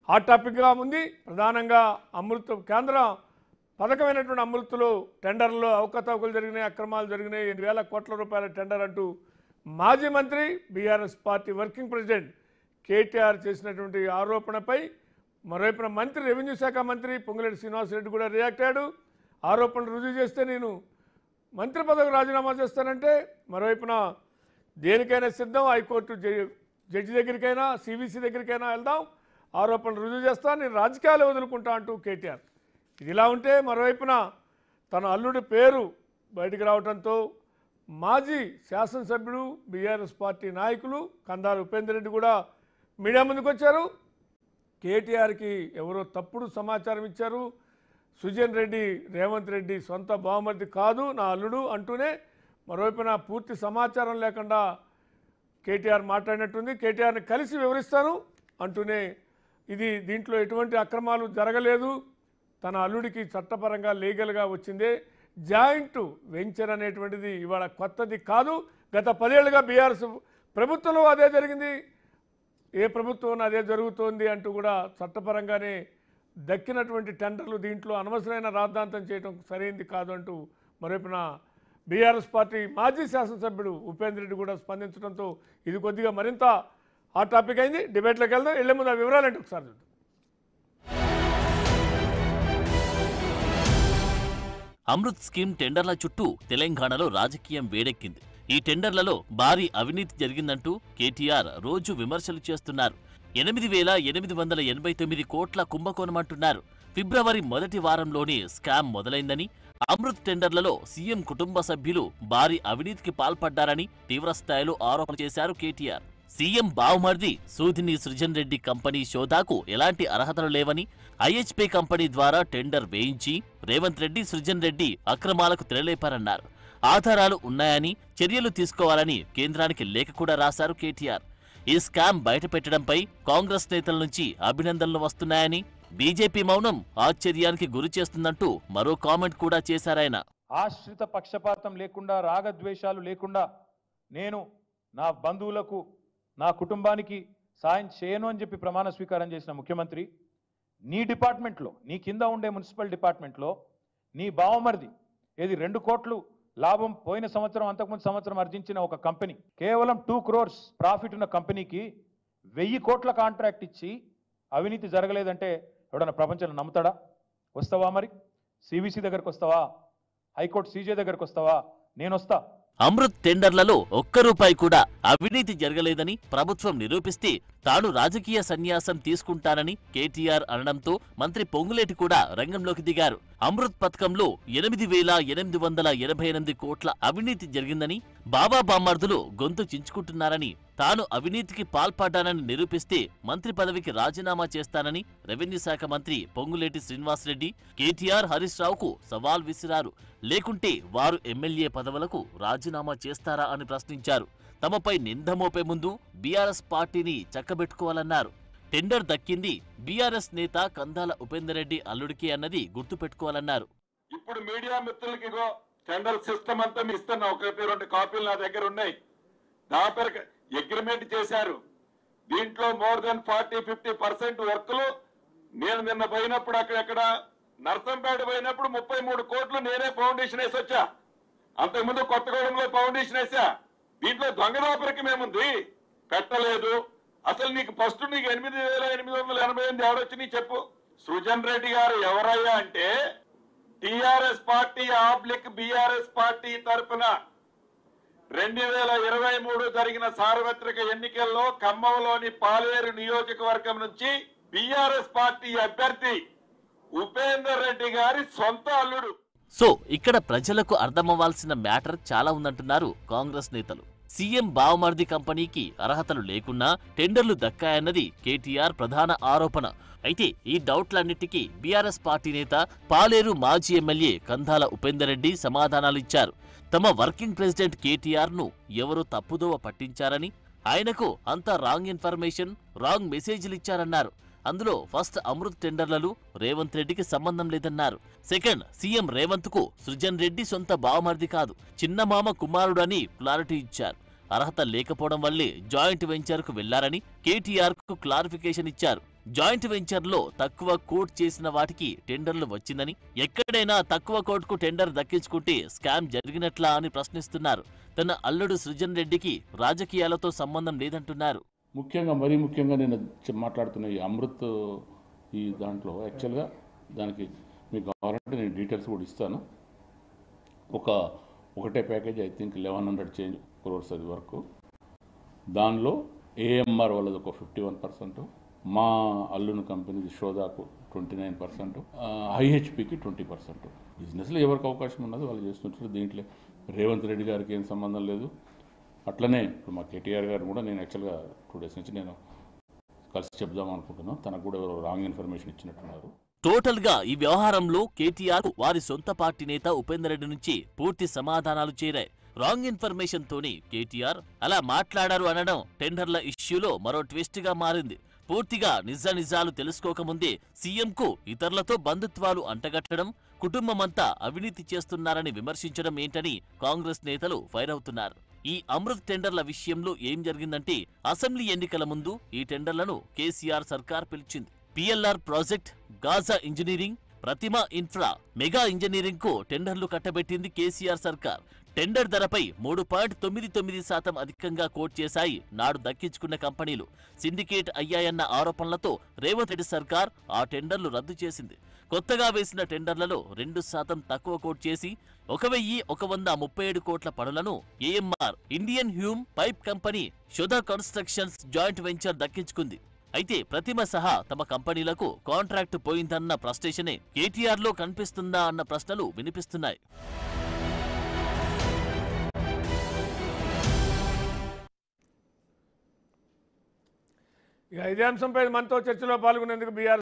Hot టాపిక్గా ఉంది. ప్రధానంగా అమృత్ కేంద్ర పథకమైనటువంటి అమృత్లో టెండర్లో అవకతవకలు జరిగినాయి, అక్రమాలు జరిగినాయి, 8,000 కోట్ల రూపాయల టెండర్ అంటూ మాజీ మంత్రి BRS party working president KTR చేసినటువంటి ఆరోపణపై మరోవైపున మంత్రి రెవెన్యూ శాఖ మంత్రి పొంగులేటి శ్రీనివాసరెడ్డి కూడా రియాక్ట్ అయ్యాడు. ఆరోపణలు రుజువు చేస్తే నేను మంత్రి పదవికి రాజీనామా చేస్తానంటే, మరోవైపున దేనికైనా సిద్ధం, హైకోర్టు జడ్జి దగ్గరికైనా సివిసి దగ్గరికైనా వెళ్దాం, ఆరోపణలు రుజువు చేస్తా, నేను రాజకీయాలు వదులుకుంటా అంటూ కేటీఆర్. ఇదిలా ఉంటే మరోవైపున తన అల్లుడి పేరు బయటికి రావడంతో మాజీ శాసనసభ్యుడు బీఆర్ఎస్ పార్టీ నాయకులు కందాల ఉపేందర్ రెడ్డి కూడా మీడియా ముందుకు వచ్చారు. కేటీఆర్కి ఎవరో తప్పుడు సమాచారం ఇచ్చారు, సుజన్ రెడ్డి రేవంత్ రెడ్డి సొంత బావమర్ది కాదు నా అల్లుడు అంటూనే మరోవైపున పూర్తి సమాచారం లేకుండా కేటీఆర్ మాట్లాడినట్టుంది. కేటీఆర్ని కలిసి వివరిస్తాను అంటూనే దీంట్లో ఎటువంటి అక్రమాలు జరగలేదు, తన అల్లుడికి చట్టపరంగా లీగల్గా వచ్చిందే, జాయింట్ వెంచర్ అనేటువంటిది ఇవాళ కొత్తది కాదు, గత 10 ఏళ్లుగా బీఆర్ఎస్ ప్రభుత్వంలో అదే జరిగింది, ఏ ప్రభుత్వం అదే జరుగుతోంది అంటూ కూడా చట్టపరంగానే దక్కినటువంటి టెండర్లు, దీంట్లో అనవసరమైన రాద్ధాంతం చేయడం సరైంది కాదు అంటూ మరోవైపున బీఆర్ఎస్ పార్టీ మాజీ శాసనసభ్యుడు ఉపేందర్ రెడ్డి కూడా స్పందించడంతో ఇది కొద్దిగా మరింత హాట్ టాపిక్ అయింది. డిబేట్లోకి వెళ్దాం. వెళ్లే ముందు ఆ వివరాలంటే ఒకసారి చూద్దాం. అమృత్ స్కీమ్ టెండర్ల చుట్టూ తెలంగాణలో రాజకీయం వేడెక్కింది. ఈ టెండర్లలో భారీ అవినీతి జరిగిందంటూ కేటీఆర్ రోజు విమర్శలు చేస్తున్నారు. 8,889 కోట్ల కుంభకోణమంటున్నారు. ఫిబ్రవరి మొదటి వారంలోనే స్కామ్ మొదలైందని, అమృత్ టెండర్లలో సీఎం కుటుంబ సభ్యులు భారీ అవినీతికి పాల్పడ్డారని తీవ్రస్థాయిలో ఆరోపణ చేశారు కేటీఆర్. సీఎం బావమర్ది సూదిని సృజన్ రెడ్డి కంపెనీ షోదాకు ఎలాంటి అర్హతలు లేవని, ఐహెచ్పీ కంపెనీ ద్వారా టెండర్ వేయించి రేవంత్ రెడ్డి సృజన్ రెడ్డి అక్రమాలకు తెరలేపారన్నారు. ఆధారాలు ఉన్నాయని, చర్యలు తీసుకోవాలని కేంద్రానికి లేఖ కూడా రాశారు కేటీఆర్. ఈ స్కామ్ బయటపెట్టడంపై కాంగ్రెస్ నేతల నుంచి అభినందనలు వస్తున్నాయని, బీజేపీ మౌనం ఆశ్చర్యానికి గురి చేస్తుందంటూ మరో కామెంట్ కూడా చేశారాయన. ఆశ్రిత పక్షపాతం లేకుండా, రాగద్వేషాలు లేకుండా నేను నా బంధువులకు, నా కుటుంబానికి సాయం చేయను అని చెప్పి ప్రమాణ స్వీకారం చేసిన ముఖ్యమంత్రి, నీ డిపార్ట్మెంట్లో, నీ కింద ఉండే మున్సిపల్ డిపార్ట్మెంట్లో నీ బావమరిది 2 కోట్లు లాభం పోయిన సంవత్సరం, అంతకుముందు సంవత్సరం ఆర్జించిన ఒక కంపెనీ, కేవలం 2 crores ప్రాఫిట్ ఉన్న కంపెనీకి 1000 కోట్ల కాంట్రాక్ట్ ఇచ్చి అవినీతి జరగలేదంటే ఎవడన్నా ప్రపంచంలో నమ్ముతాడా? వస్తావా? మరి సివిసి దగ్గరకు వస్తావా? హైకోర్టు సీజే దగ్గరకు వస్తావా? నేను వస్తా. అమృత్ టెండర్లలో ఒక్క రూపాయి కూడా అవినీతి జరగలేదని ప్రభుత్వం నిరూపిస్తే తాను రాజకీయ సన్యాసం తీసుకుంటానని కేటీఆర్ అనడంతో మంత్రి పొంగులేటి కూడా రంగంలోకి దిగారు. అమృత్ పథకంలో 8,888 కోట్ల అవినీతి జరిగిందని, బాబా బామ్మర్దులు గొంతు చించుకుంటున్నారని, తాను అవినీతికి పాల్పడ్డానని నిరూపిస్తే మంత్రి పదవికి రాజీనామా చేస్తానని రెవెన్యూ శాఖ మంత్రి పొంగులేటి శ్రీనివాసరెడ్డి కేటీఆర్ హరీష్ రావుకు సవాల్ విసిరారు. లేకుంటే వారు ఎమ్మెల్యే పదవులకు రాజీనామా చేస్తారా అని ప్రశ్నించారు. తమపై నింద మోపే ముందు బీఆర్ఎస్ పార్టీని చక్కబెట్టుకోవాలన్నారు. టెండర్ దక్కింది బీఆర్ఎస్ నేత కందాల ఉపేందర్ రెడ్డి అల్లుడికి అన్నది గుర్తుపెట్టుకోవాలన్నారు. ఇప్పుడు మీడియా మిత్రులకి టెండర్ సిస్టమ్ అంతా మీ ఇస్తున్నా, 1-2 కాపీలు నా దగ్గర ఉన్నాయి. దాపర్ అగ్రిమెంట్ చేశారు. దీంట్లో మోర్ దెన్ 40-50% వర్క్లు నేను నిన్న పోయినప్పుడు అక్కడెక్కడ నర్సంపేట పోయినప్పుడు 33 కోట్లు నేనే ఫౌండేషన్ వేసి వచ్చా. అంతకుముందు కొత్తగూడెంలో ఫౌండేషన్ వేసా. దీంట్లో దొంగదాపరికి మేముంది పెట్టలేదు. అసలు నీకు ఫస్ట్ నీకు 8,888 ఎవరొచ్చి చెప్పు. సృజన్ రెడ్డి గారు ఎవరయ్యా అంటే TRS party oblique BRS party తరఫున 2023 జరిగిన సార్వత్రిక ఎన్నికల్లో ఖమ్మంలోని పాలేరు నియోజకవర్గం నుంచి బీఆర్ఎస్ పార్టీ అభ్యర్థి ఉపేందర్ రెడ్డి గారి సొంత అల్లుడు. సో ఇక్కడ ప్రజలకు అర్థమవ్వాల్సిన మ్యాటర్ చాలా ఉందంటున్నారు కాంగ్రెస్ నేతలు. సీఎం బావమర్ది కంపెనీకి అర్హతలు లేకున్నా టెండర్లు దక్కాయన్నది కేటీఆర్ ప్రధాన ఆరోపణ. అయితే ఈ డౌట్లన్నిటికీ బీఆర్ఎస్ పార్టీ నేత పాలేరు మాజీ ఎమ్మెల్యే కందాల ఉపేందర్ రెడ్డి సమాధానాలిచ్చారు. తమ వర్కింగ్ ప్రెసిడెంట్ కేటీఆర్ ను ఎవరో తప్పుదోవ పట్టించారని, ఆయనకు అంతా రాంగ్ ఇన్ఫర్మేషన్, రాంగ్ మెసేజ్లిచ్చారన్నారు. అందులో ఫస్ట్ అమృత్ టెండర్లలో రేవంత్ రెడ్డికి సంబంధం లేదన్నారు. సెకండ్, సీఎం రేవంత్ కు సృజన్ రెడ్డి సొంత బావమర్ది కాదు, చిన్నమామ కుమారుడని క్లారిటీ ఇచ్చారు. అర్హత లేకపోవడం వల్లే జాయింట్ వెంచర్ కు వెళ్లారని కేటీఆర్ కు క్లారిఫికేషన్ ఇచ్చారు. జాయింట్ వెంచర్లో తక్కువ కోట్ చేసిన వాటికి టెండర్లు వచ్చిందని, ఎక్కడైనా తక్కువ కోట్కు టెండర్ దక్కించుకుంటే స్కామ్ జరిగినట్లా అని ప్రశ్నిస్తున్నారు. తన అల్లుడు సృజన్ రెడ్డికి రాజకీయాలతో సంబంధం లేదంటున్నారు. మరీ ముఖ్యంగా నేను మాట్లాడుతున్న ఈ అమృత్ ఈ దాంట్లో యాక్చువల్గా దానికి మీకు కావాలంటే నేను డీటెయిల్స్ కూడా ఇస్తాను. ఒకటే ప్యాకేజ్ ఐ థింక్ 1100 crores అది వరకు. దానిలో ఏఎంఆర్ వాళ్ళది ఒక 51%, మా అల్లుని కంపెనీది షోదాకు 29%, ఐహెచ్పికి 20%. బిజినెస్లో ఎవరికి అవకాశం ఉన్నదో వాళ్ళు చేస్తుంటారు. దీంట్లో రేవంత్ రెడ్డి గారికి ఏం సంబంధం లేదు. అట్లనే ఇప్పుడు మా కేటీఆర్ గారు కూడా నేను యాక్చువల్గా 2 days నుంచి నేను కలిసి చెప్దాం అనుకుంటున్నాను. తనకు కూడా ఎవరో రాంగ్ ఇన్ఫర్మేషన్ ఇచ్చినట్టున్నారు. టోటల్ గా ఈ వ్యవహారంలో కేటీఆర్ వారి సొంత పార్టీ నేత ఉపేందర్ రెడ్డి నుంచి పూర్తి సమాధానాలు చేరాయి. రాంగ్ ఇన్ఫర్మేషన్ తోని కేటీఆర్ అలా మాట్లాడారు అనడం టెండర్ల ఇష్యూలో మరో ట్విస్ట్ గా మారింది. పూర్తిగా నిజాలు తెలుసుకోకముందే సీఎంకు ఇతరులతో బంధుత్వాలు అంటగట్టడం, కుటుంబమంతా అవినీతి చేస్తున్నారని విమర్శించడం ఏంటని కాంగ్రెస్ నేతలు ఫైర్ అవుతున్నారు. ఈ అమృత్ టెండర్ల విషయంలో ఏం జరిగిందంటే, అసెంబ్లీ ఎన్నికల ముందు ఈ టెండర్లను కేసీఆర్ సర్కార్ పిలిచింది. పిఎల్ఆర్ ప్రాజెక్ట్, గాజా ఇంజనీరింగ్, ప్రతిమా ఇన్ఫ్రా, మెగా ఇంజనీరింగ్ కు టెండర్లు కట్టబెట్టింది కేసీఆర్ సర్కార్. టెండర్ ధరపై 3.99% అధికంగా కోట్ చేశాయి నాడు దక్కించుకున్న కంపెనీలు. సిండికేట్ అయ్యాయన్న ఆరోపణలతో రేవంత్ రెడ్డి సర్కార్ ఆ టెండర్లు రద్దు చేసింది. కొత్తగా వేసిన టెండర్లలో 2% తక్కువ కోట్ చేసి 1137 కోట్ల పనులను AMR, Indian Hume pipe company, Shodha constructions joint venture దక్కించుకుంది. అయితే ప్రతిమ సహా తమ కంపెనీలకు కాంట్రాక్టు పోయిందన్న ఫ్రస్ట్రేషనే కేటీఆర్ లో కనిపిస్తుందా అన్న ప్రశ్నలు వినిపిస్తున్నాయి. ఇదే అంశంపై మనతో చర్చలో పాల్గొనేందుకు బీఆర్